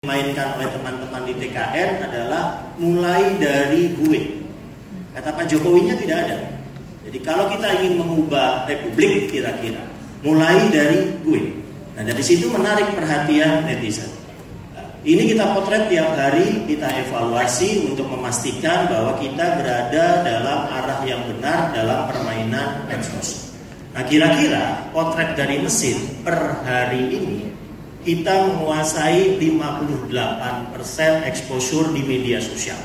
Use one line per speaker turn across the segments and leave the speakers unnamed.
dimainkan oleh teman-teman di TKN adalah mulai dari gue. Kata Pak Jokowinya tidak ada. Jadi kalau kita ingin mengubah republik kira-kira, mulai dari gue. Nah dari situ menarik perhatian netizen. Ini kita potret tiap hari, kita evaluasi untuk memastikan bahwa kita berada dalam arah yang benar dalam permainan medsos. Nah kira-kira potret dari mesin per hari ini kita menguasai 58% exposure di media sosial.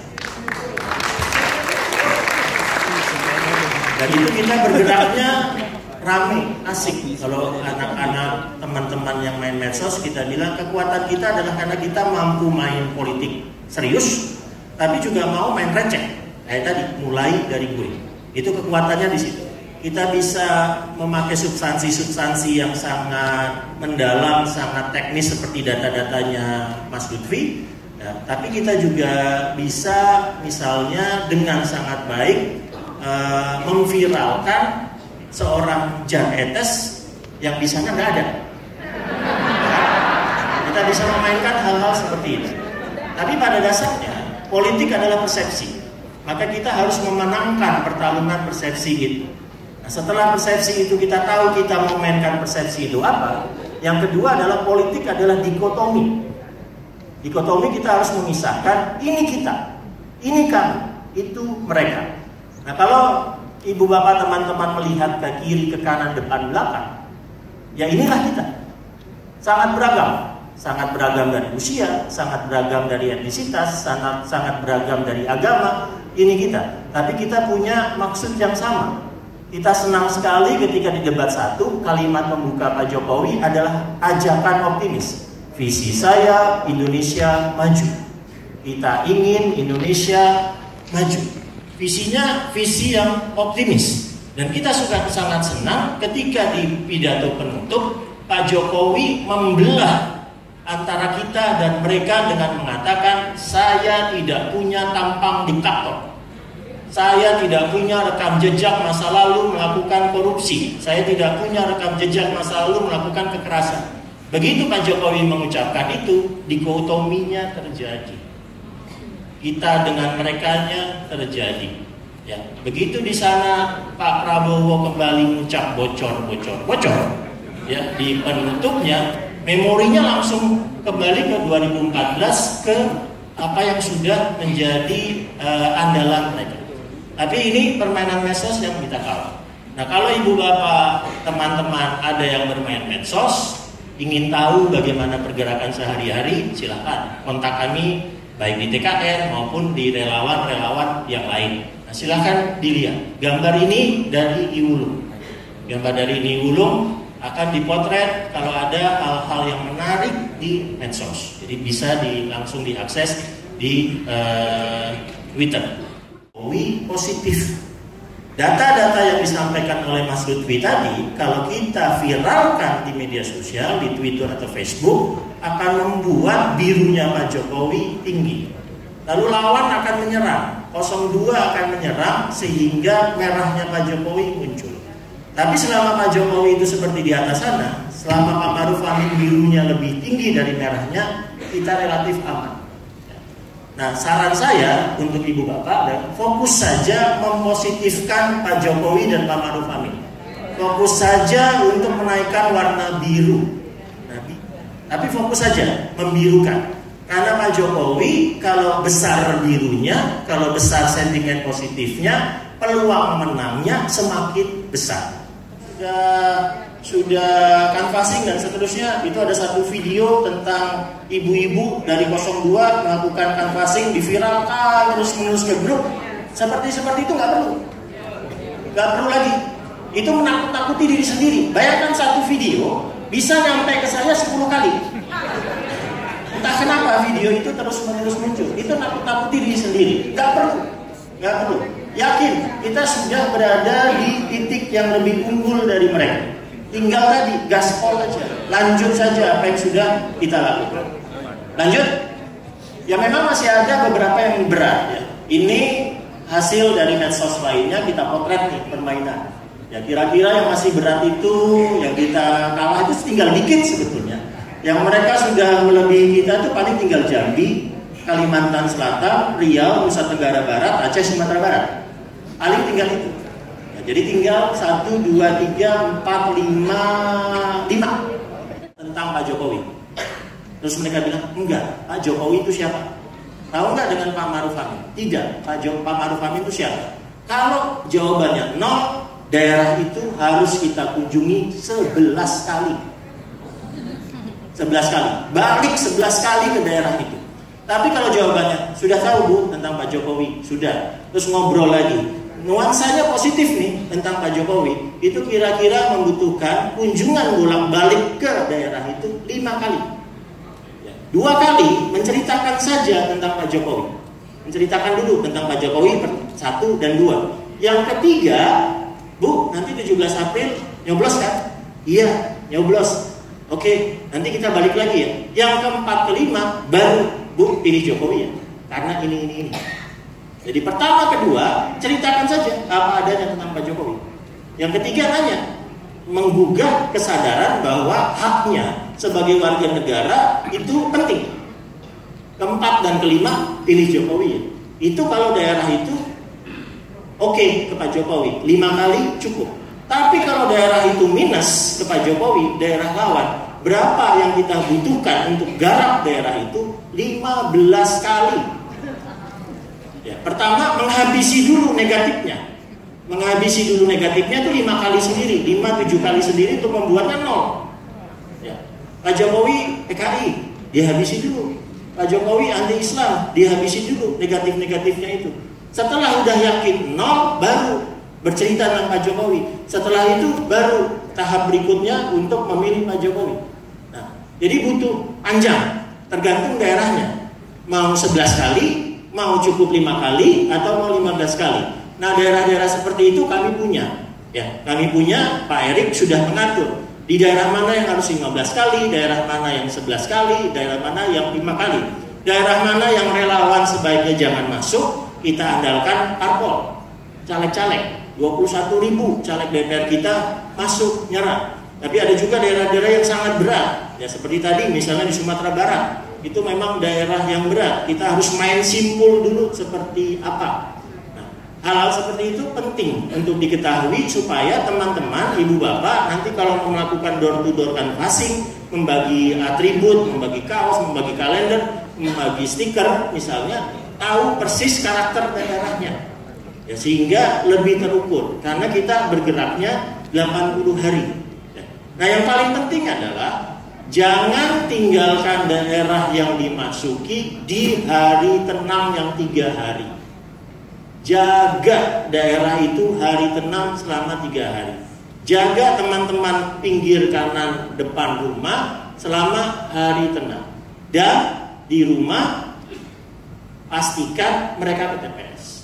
Dan itu kita bergeraknya rame, asik. Kalau anak-anak teman-teman yang main medsos, kita bilang kekuatan kita adalah karena kita mampu main politik serius, tapi juga mau main receh. Kayak tadi, mulai dari gue. Itu kekuatannya di situ. Kita bisa memakai substansi-substansi yang sangat mendalam, sangat teknis seperti data-datanya Mas Lutfi. Ya, tapi kita juga bisa misalnya dengan sangat baik memviralkan seorang Jan Etes yang di sana nggak ada. Kita bisa memainkan hal-hal seperti itu. Tapi pada dasarnya politik adalah persepsi. Maka kita harus memenangkan pertarungan persepsi itu. Nah, setelah persepsi itu kita tahu kita memainkan persepsi itu apa. Yang kedua adalah politik adalah dikotomi. Dikotomi kita harus memisahkan ini kita, ini kami, itu mereka. Nah kalau ibu bapak teman-teman melihat ke kiri, ke kanan, depan, belakang, ya inilah kita. Sangat beragam dari usia, sangat beragam dari etnisitas, sangat beragam dari agama. Ini kita. Tapi kita punya maksud yang sama. Kita senang sekali ketika di debat 1 kalimat pembuka Pak Jokowi adalah ajakan optimis. Visi saya Indonesia maju. Kita ingin Indonesia maju. Visinya visi yang optimis. Dan kita sangat senang ketika di pidato penutup Pak Jokowi membelah antara kita dan mereka dengan mengatakan saya tidak punya tampang diktator. Saya tidak punya rekam jejak masa lalu melakukan korupsi. Saya tidak punya rekam jejak masa lalu melakukan kekerasan. Begitu Pak Jokowi mengucapkan itu, dikotominya terjadi. Kita dengan merekanya terjadi. Ya, begitu di sana Pak Prabowo kembali mengucap bocor. Ya, di penutupnya memorinya langsung kembali ke 2014 ke apa yang sudah menjadi andalan mereka. Tapi ini permainan medsos yang kita kalah. Nah, kalau ibu bapak, teman-teman ada yang bermain medsos, ingin tahu bagaimana pergerakan sehari-hari, silakan kontak kami baik di TKN maupun di relawan-relawan yang lain. Nah, silahkan dilihat. Gambar ini dari Iwulung. Gambar dari Iwulung akan dipotret kalau ada hal-hal yang menarik di medsos. Jadi bisa langsung diakses di Twitter. Positif. Data-data yang disampaikan oleh Mas Lutfi tadi, kalau kita viralkan di media sosial, di Twitter atau Facebook, akan membuat birunya Pak Jokowi tinggi. Lalu lawan akan menyerang, 02 akan menyerang sehingga merahnya Pak Jokowi muncul. Tapi selama Pak Jokowi itu seperti di atas sana, selama Pak Maruf Amin birunya lebih tinggi dari merahnya, kita relatif aman. Nah, saran saya untuk ibu bapak, fokus saja mempositifkan Pak Jokowi dan Pak Maruf Amin. Fokus saja untuk menaikkan warna biru. Tapi fokus saja membirukan. Karena Pak Jokowi kalau besar birunya, kalau besar sentimen positifnya, peluang menangnya semakin besar. Sudah canvassing dan seterusnya, itu ada satu video tentang ibu-ibu dari 02 melakukan canvassing, diviralkan terus-menerus ke grup. Seperti itu nggak perlu lagi. Itu menakut-nakuti diri sendiri. Bayangkan satu video bisa nyampe ke saya 10 kali. Entah kenapa video itu terus-menerus muncul. Itu nakut-nakuti diri sendiri. Nggak perlu. Yakin kita sudah berada di titik yang lebih unggul dari mereka. Tinggal tadi gaspol aja, lanjut saja apa yang sudah kita lakukan. Lanjut. Ya memang masih ada beberapa yang berat ya. Ini hasil dari medsos lainnya, kita potret nih permainan. Ya kira-kira yang masih berat itu, yang kita kalah itu tinggal dikit sebetulnya. Yang mereka sudah melebihi kita tuh paling tinggal Jambi, Kalimantan Selatan, Riau, Nusa Tenggara Barat, Aceh, Sumatera Barat. Paling tinggal itu. Ya, jadi tinggal 1, 2, 3, 4, 5 tentang Pak Jokowi. Terus mereka bilang, enggak, Pak Jokowi itu siapa? Tahu nggak dengan Pak Ma'ruf Amin? Tidak, Pak Ma'ruf Amin itu siapa? Kalau jawabannya 0, daerah itu harus kita kunjungi 11 kali. 11 kali, balik 11 kali ke daerah itu. Tapi kalau jawabannya, sudah tahu Bu tentang Pak Jokowi, sudah. Terus ngobrol lagi, nuansanya positif nih tentang Pak Jokowi, itu kira-kira membutuhkan kunjungan bolak-balik ke daerah itu 5 kali. 2 kali menceritakan saja tentang Pak Jokowi. Menceritakan dulu tentang Pak Jokowi 1 dan 2. Yang ketiga, Bu, nanti 17 April nyoblos kan? Iya, nyoblos. Oke, nanti kita balik lagi ya. Yang keempat, kelima, baru Bu pilih Jokowi ya. Karena ini. Jadi pertama, kedua, ceritakan saja apa adanya tentang Pak Jokowi. Yang ketiga nanya, menggugah kesadaran bahwa haknya sebagai warga negara itu penting. Keempat dan kelima, pilih Jokowi ya. Itu kalau daerah itu oke ke Pak Jokowi, 5 kali cukup. Tapi kalau daerah itu minus ke Pak Jokowi, daerah lawan, berapa yang kita butuhkan untuk garap daerah itu? 15 kali. Ya, pertama menghabisi dulu negatifnya. Menghabisi dulu negatifnya itu 5 kali sendiri, 5-7 kali sendiri untuk membuatnya 0. Ya. Pak Jokowi PKI, dihabisi dulu. Pak Jokowi anti Islam, dihabisi dulu negatif-negatifnya itu. Setelah udah yakin 0, baru bercerita tentang Pak Jokowi. Setelah itu baru tahap berikutnya untuk memilih Pak Jokowi. Nah, jadi butuh panjang, tergantung daerahnya. Mau 11 kali, mau cukup 5 kali, atau mau 15 kali. Nah, daerah-daerah seperti itu kami punya. Ya, kami punya, Pak Erik sudah mengatur. Di daerah mana yang harus 15 kali, daerah mana yang 11 kali, daerah mana yang 5 kali. Daerah mana yang relawan sebaiknya jangan masuk, kita andalkan parpol, caleg-caleg. 21.000 caleg DPR kita masuk nyerah. Tapi ada juga daerah-daerah yang sangat berat. Ya seperti tadi misalnya di Sumatera Barat, itu memang daerah yang berat. Kita harus main simpul dulu seperti apa. Nah, hal-hal seperti itu penting untuk diketahui supaya teman-teman, ibu bapak nanti kalau melakukan door to door canvassing, membagi atribut, membagi kaos, membagi kalender, membagi stiker misalnya, tahu persis karakter daerahnya. Ya, sehingga lebih terukur karena kita bergeraknya 80 hari. Nah, yang paling penting adalah jangan tinggalkan daerah yang dimasuki di hari tenang yang 3 hari. Jaga daerah itu hari tenang selama 3 hari. Jaga teman-teman pinggir kanan depan rumah selama hari tenang. Dan di rumah pastikan mereka ke TPS.